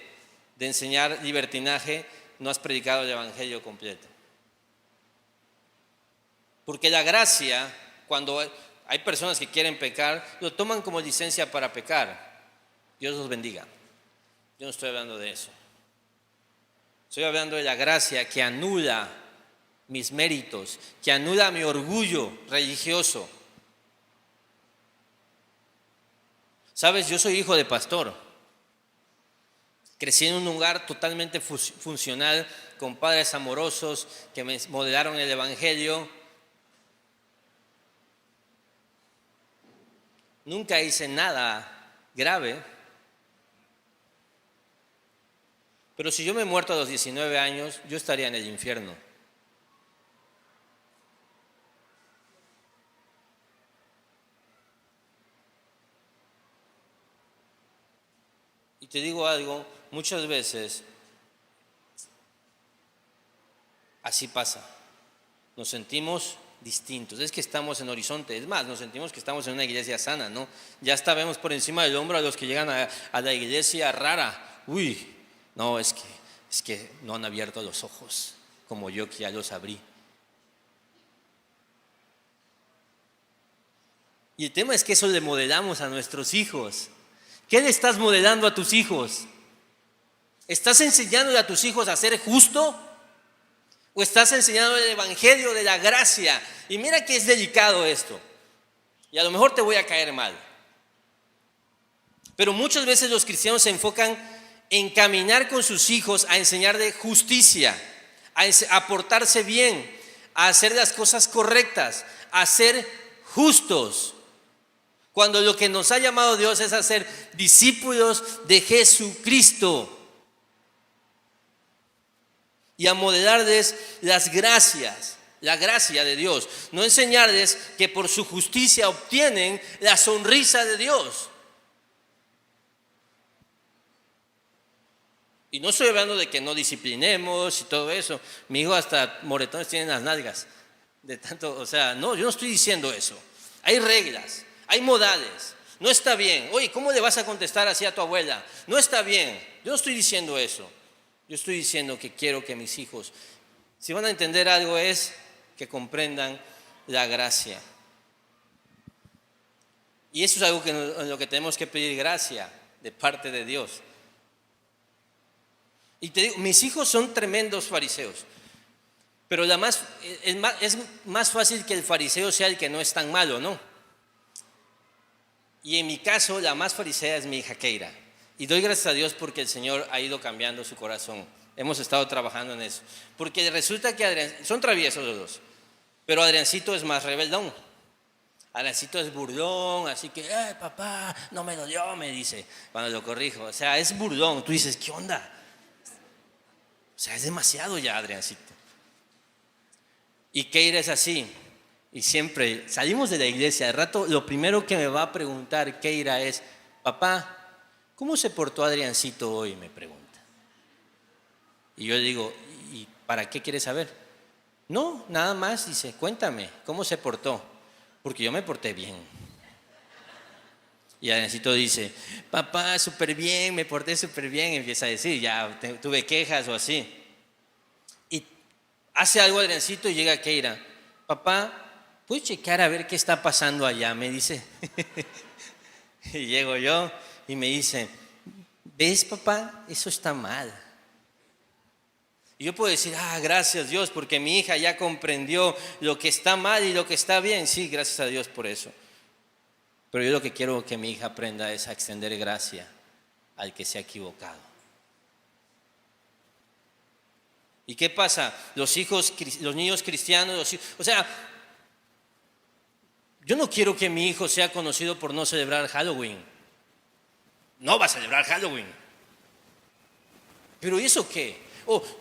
enseñar libertinaje, no has predicado el evangelio completo. Porque la gracia, cuando hay personas que quieren pecar, lo toman como licencia para pecar. Dios los bendiga. Yo no estoy hablando de eso. Estoy hablando de la gracia que anula mis méritos, que anula mi orgullo religioso. Sabes, yo soy hijo de pastor. Crecí en un lugar totalmente funcional, con padres amorosos que me modelaron el evangelio. Nunca hice nada grave. Pero si yo me he muerto a los 19 años, yo estaría en el infierno. Y te digo algo, muchas veces así pasa. Nos sentimos distintos. Es que estamos en Horizonte. Es más, nos sentimos que estamos en una iglesia sana, ¿no? Ya hasta vemos por encima del hombro a los que llegan a la iglesia rara. Uy, no, es que no han abierto los ojos como yo que ya los abrí. Y el tema es que eso le modelamos a nuestros hijos. ¿Qué le estás modelando a tus hijos? ¿Estás enseñándole a tus hijos a ser justo? ¿O estás enseñando el evangelio de la gracia? Y mira que es delicado esto. Y a lo mejor te voy a caer mal. Pero muchas veces los cristianos se enfocan en caminar con sus hijos a enseñar de justicia, a portarse bien, a hacer las cosas correctas, a ser justos. Cuando lo que nos ha llamado Dios es a ser discípulos de Jesucristo y a modelarles las gracias, la gracia de Dios. No enseñarles que por su justicia obtienen la sonrisa de Dios. Y no estoy hablando de que no disciplinemos y todo eso. Mi hijo hasta moretones tiene en las nalgas. De tanto, o sea, no, yo no estoy diciendo eso. Hay reglas, hay modales. No está bien. Oye, ¿cómo le vas a contestar así a tu abuela? No está bien. Yo no estoy diciendo eso. Yo estoy diciendo que quiero que mis hijos, si van a entender algo, es que comprendan la gracia. Y eso es algo en lo que tenemos que pedir gracia de parte de Dios. Y te digo, mis hijos son tremendos fariseos, pero es más fácil que el fariseo sea el que no es tan malo, ¿no? Y en mi caso, la más farisea es mi hija Keira. Y doy gracias a Dios porque el Señor ha ido cambiando su corazón. Hemos estado trabajando en eso. Porque resulta que son traviesos los dos, pero Adriancito es más rebeldón. Adriancito es burlón, así que, papá, no me dolió, me dice cuando lo corrijo. O sea, es burlón. Tú dices, ¿qué onda? O sea, es demasiado ya, Adriancito. Y Keira es así. Y siempre salimos de la iglesia. De rato, lo primero que me va a preguntar Keira es, papá, ¿cómo se portó Adriancito hoy? Me pregunta. Y yo le digo, ¿y para qué quieres saber? No, nada más, dice, cuéntame, ¿cómo se portó? Porque yo me porté bien. Y Adriancito dice, papá, súper bien, me porté súper bien. Empieza a decir, ya tuve quejas o así. Y hace algo Adriancito y llega Keira. Papá, ¿puedes checar a ver qué está pasando allá? Me dice. Y llego yo y me dice, ¿ves, papá? Eso está mal. Y yo puedo decir, gracias Dios, porque mi hija ya comprendió lo que está mal y lo que está bien. Sí, gracias a Dios por eso. Pero yo lo que quiero que mi hija aprenda es a extender gracia al que se ha equivocado. ¿Y qué pasa? Los niños cristianos, o sea, yo no quiero que mi hijo sea conocido por no celebrar Halloween. No va a celebrar Halloween. ¿Pero eso qué?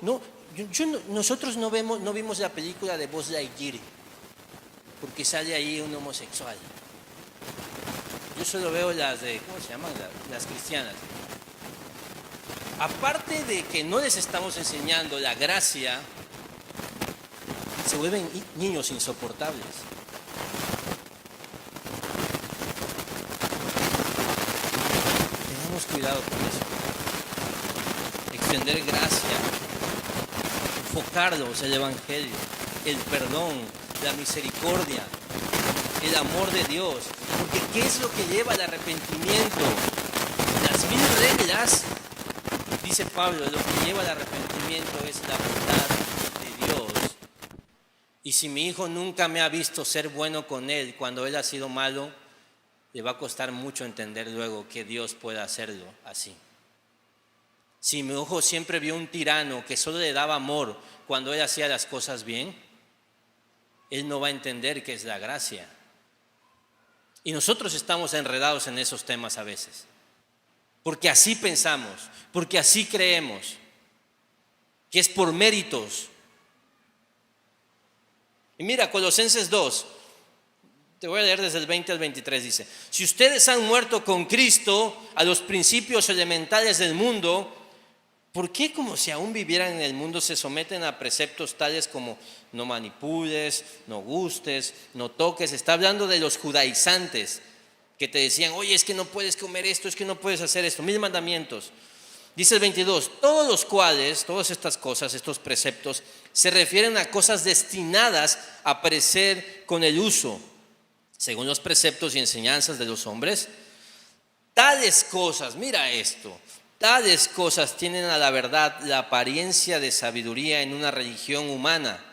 No, nosotros no vimos la película de Buzz Lightyear porque sale ahí un homosexual. Yo solo veo las de, ¿cómo se llaman? Las cristianas. Aparte de que no les estamos enseñando la gracia, se vuelven niños insoportables. Tengamos cuidado con eso. Extender gracia, enfocarlos el evangelio, el perdón, la misericordia, el amor de Dios. Porque ¿qué es lo que lleva al arrepentimiento? Las 1000 reglas, dice Pablo, lo que lleva al arrepentimiento es la bondad de Dios. Y si mi hijo nunca me ha visto ser bueno con él cuando él ha sido malo, le va a costar mucho entender luego que Dios pueda hacerlo así. Si mi hijo siempre vio un tirano que solo le daba amor cuando él hacía las cosas bien, él no va a entender qué es la gracia. Y nosotros estamos enredados en esos temas a veces, porque así pensamos, porque así creemos, que es por méritos. Y mira, Colosenses 2, te voy a leer desde el 20 al 23, dice, si ustedes han muerto con Cristo a los principios elementales del mundo, ¿por qué como si aún vivieran en el mundo se someten a preceptos tales como no manipules, no gustes, no toques? Está hablando de los judaizantes que te decían, oye, es que no puedes comer esto, es que no puedes hacer esto, 1000 mandamientos. Dice el 22, todos los cuales, todas estas cosas, estos preceptos, se refieren a cosas destinadas a perecer con el uso, según los preceptos y enseñanzas de los hombres. Tales cosas, mira esto, tales cosas tienen a la verdad la apariencia de sabiduría en una religión humana,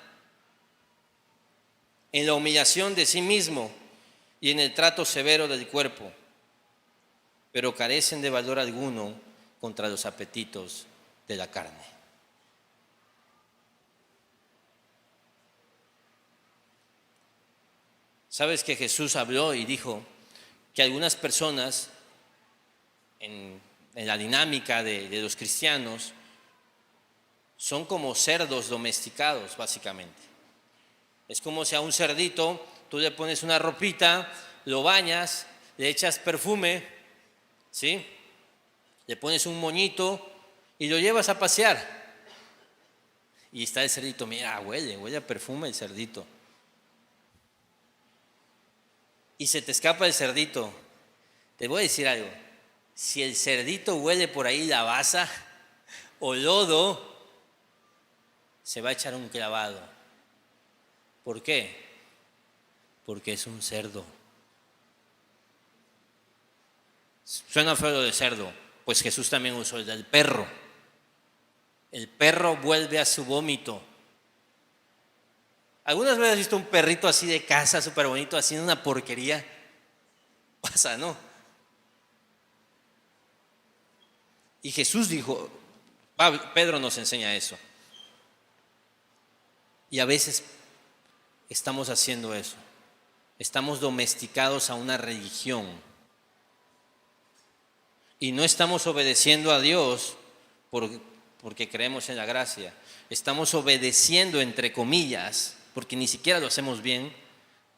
en la humillación de sí mismo y en el trato severo del cuerpo, pero carecen de valor alguno contra los apetitos de la carne. ¿Sabes que Jesús habló y dijo que algunas personas en la dinámica de los cristianos son como cerdos domesticados, básicamente? Es como si a un cerdito tú le pones una ropita, lo bañas, le echas perfume, ¿sí? Le pones un moñito y lo llevas a pasear. Y está el cerdito, mira, huele a perfume el cerdito. Y se te escapa el cerdito. Te voy a decir algo. Si el cerdito huele por ahí la basa o lodo, se va a echar un clavado. ¿Por qué? Porque es un cerdo. Suena feo lo de cerdo, pues Jesús también usó el del perro. El perro vuelve a su vómito. ¿Algunas veces has visto un perrito así de casa, súper bonito, haciendo una porquería? Pasa, ¿no? Y Jesús dijo, Pedro nos enseña eso. Y a veces estamos haciendo eso. Estamos domesticados a una religión. Y no estamos obedeciendo a Dios porque creemos en la gracia. Estamos obedeciendo, entre comillas, porque ni siquiera lo hacemos bien,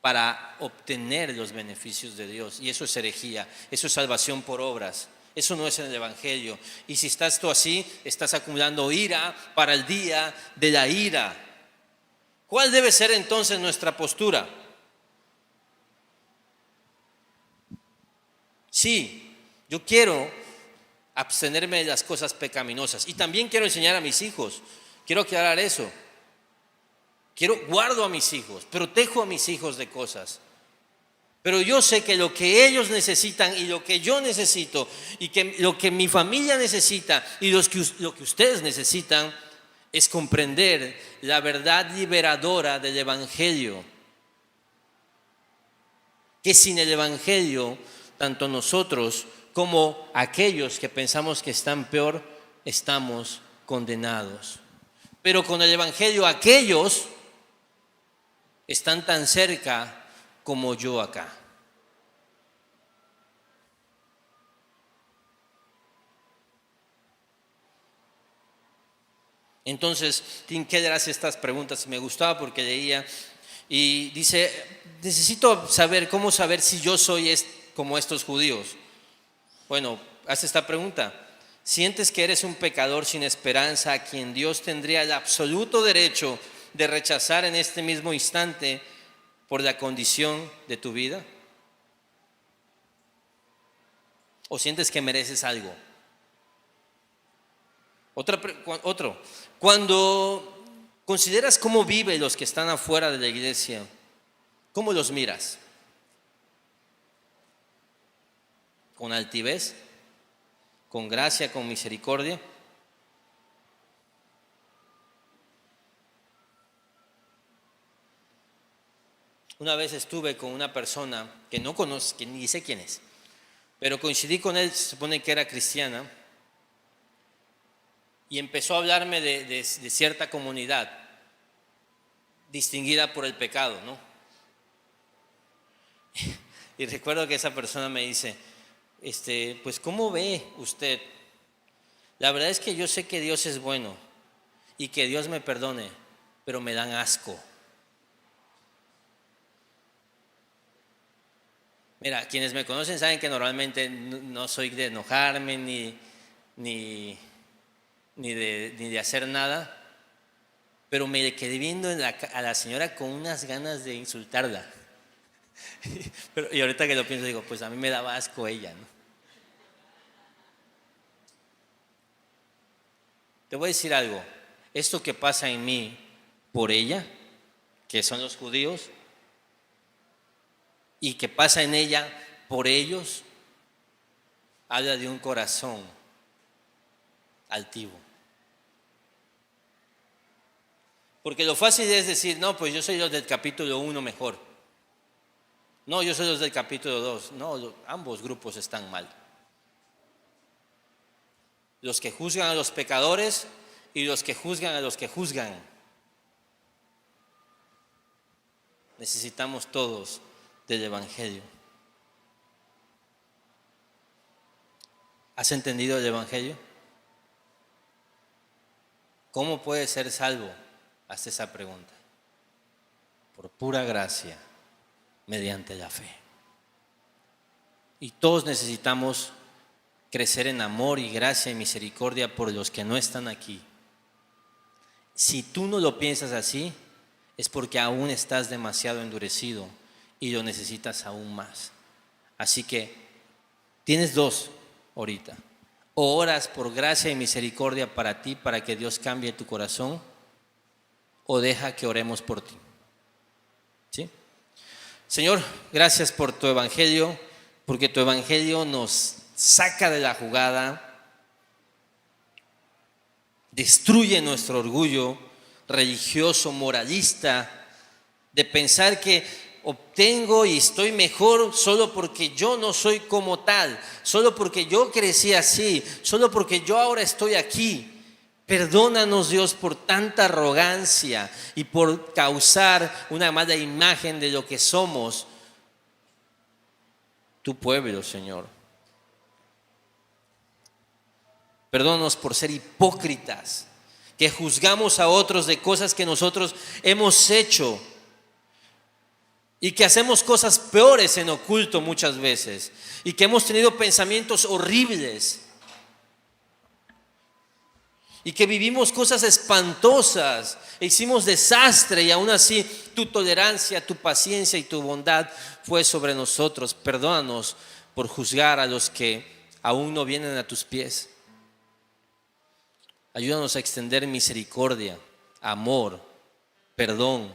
para obtener los beneficios de Dios. Y eso es herejía, eso es salvación por obras. Eso no es en el Evangelio. Y si estás tú así, estás acumulando ira para el día de la ira. ¿Cuál debe ser entonces nuestra postura? Sí, yo quiero abstenerme de las cosas pecaminosas y también quiero enseñar a mis hijos. Quiero aclarar eso. Guardo a mis hijos, protejo a mis hijos de cosas. Pero yo sé que lo que ellos necesitan y lo que yo necesito y que lo que mi familia necesita y lo que ustedes necesitan es comprender la verdad liberadora del Evangelio. Que sin el Evangelio, tanto nosotros como aquellos que pensamos que están peor, estamos condenados. Pero con el Evangelio aquellos están tan cerca como yo acá. Entonces, Tim Keller hace estas preguntas y me gustaba porque leía y dice, necesito saber, ¿cómo saber si yo soy como estos judíos? Bueno, hace esta pregunta. ¿Sientes que eres un pecador sin esperanza a quien Dios tendría el absoluto derecho de rechazar en este mismo instante por la condición de tu vida? ¿O sientes que mereces algo? Otro. Cuando consideras cómo viven los que están afuera de la iglesia, ¿cómo los miras? ¿Con altivez? ¿Con gracia? ¿Con misericordia? Una vez estuve con una persona que no conozco, que ni sé quién es, pero coincidí con él, se supone que era cristiana, y empezó a hablarme de cierta comunidad distinguida por el pecado, ¿no? Y recuerdo que esa persona me dice, pues ¿cómo ve usted? La verdad es que yo sé que Dios es bueno y que Dios me perdone, pero me dan asco. Mira, quienes me conocen saben que normalmente no soy de enojarme ni de hacer nada, pero me quedé viendo a la señora con unas ganas de insultarla. Y ahorita que lo pienso digo, pues a mí me daba asco ella, ¿no? Te voy a decir algo, esto que pasa en mí por ella, que son los judíos, y que pasa en ella por ellos, habla de un corazón altivo. Porque lo fácil es decir, no, pues yo soy los del capítulo 1 mejor. No, yo soy los del capítulo 2. No, ambos grupos están mal. Los que juzgan a los pecadores y los que juzgan a los que juzgan. Necesitamos todos del Evangelio. ¿Has entendido el Evangelio? ¿Cómo puedes ser salvo? Hazte esa pregunta. Por pura gracia, mediante la fe. Y todos necesitamos crecer en amor y gracia y misericordia por los que no están aquí. Si tú no lo piensas así, es porque aún estás demasiado endurecido y lo necesitas aún más. Así que tienes dos ahorita. O oras por gracia y misericordia para ti, para que Dios cambie tu corazón, o deja que oremos por ti. ¿Sí? Señor, gracias por tu evangelio, porque tu evangelio nos saca de la jugada, destruye nuestro orgullo religioso, moralista, de pensar que obtengo y estoy mejor solo porque yo no soy como tal, solo porque yo crecí así, solo porque yo ahora estoy aquí. Perdónanos, Dios, por tanta arrogancia y por causar una mala imagen de lo que somos, tu pueblo, Señor. Perdónanos por ser hipócritas, que juzgamos a otros de cosas que nosotros hemos hecho y que hacemos cosas peores en oculto muchas veces y que hemos tenido pensamientos horribles y que vivimos cosas espantosas, e hicimos desastre y aún así tu tolerancia, tu paciencia y tu bondad fue sobre nosotros. Perdónanos por juzgar a los que aún no vienen a tus pies. Ayúdanos a extender misericordia, amor, perdón,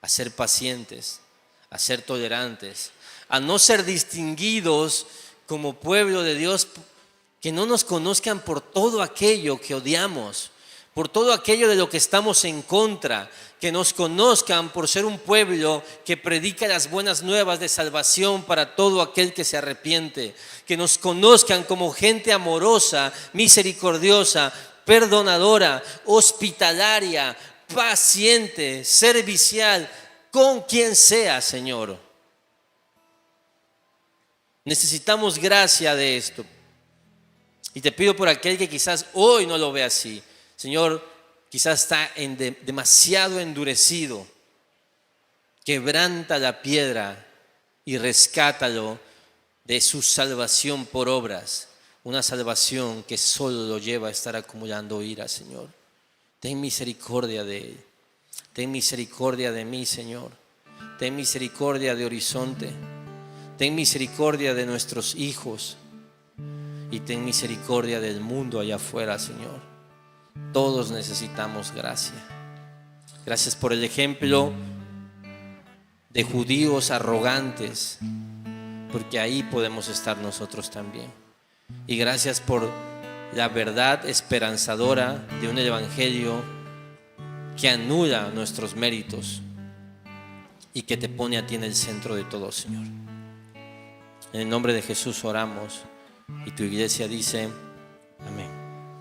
a ser pacientes, a ser tolerantes, a no ser distinguidos como pueblo de Dios, que no nos conozcan por todo aquello que odiamos, por todo aquello de lo que estamos en contra, que nos conozcan por ser un pueblo que predica las buenas nuevas de salvación para todo aquel que se arrepiente, que nos conozcan como gente amorosa, misericordiosa, perdonadora, hospitalaria, paciente, servicial, con quien sea, Señor. Necesitamos gracia de esto. Y te pido por aquel que quizás hoy no lo ve así. Señor, quizás está demasiado endurecido. Quebranta la piedra y rescátalo de su salvación por obras. Una salvación que solo lo lleva a estar acumulando ira, Señor. Ten misericordia de él. Ten misericordia de mí, Señor. Ten misericordia de Horizonte. Ten misericordia de nuestros hijos. Y ten misericordia del mundo allá afuera, Señor. Todos necesitamos gracia. Gracias por el ejemplo de judíos arrogantes, porque ahí podemos estar nosotros también. Y gracias por la verdad esperanzadora de un evangelio que anula nuestros méritos y que te pone a ti en el centro de todo, Señor. En el nombre de Jesús oramos. Y tu iglesia dice: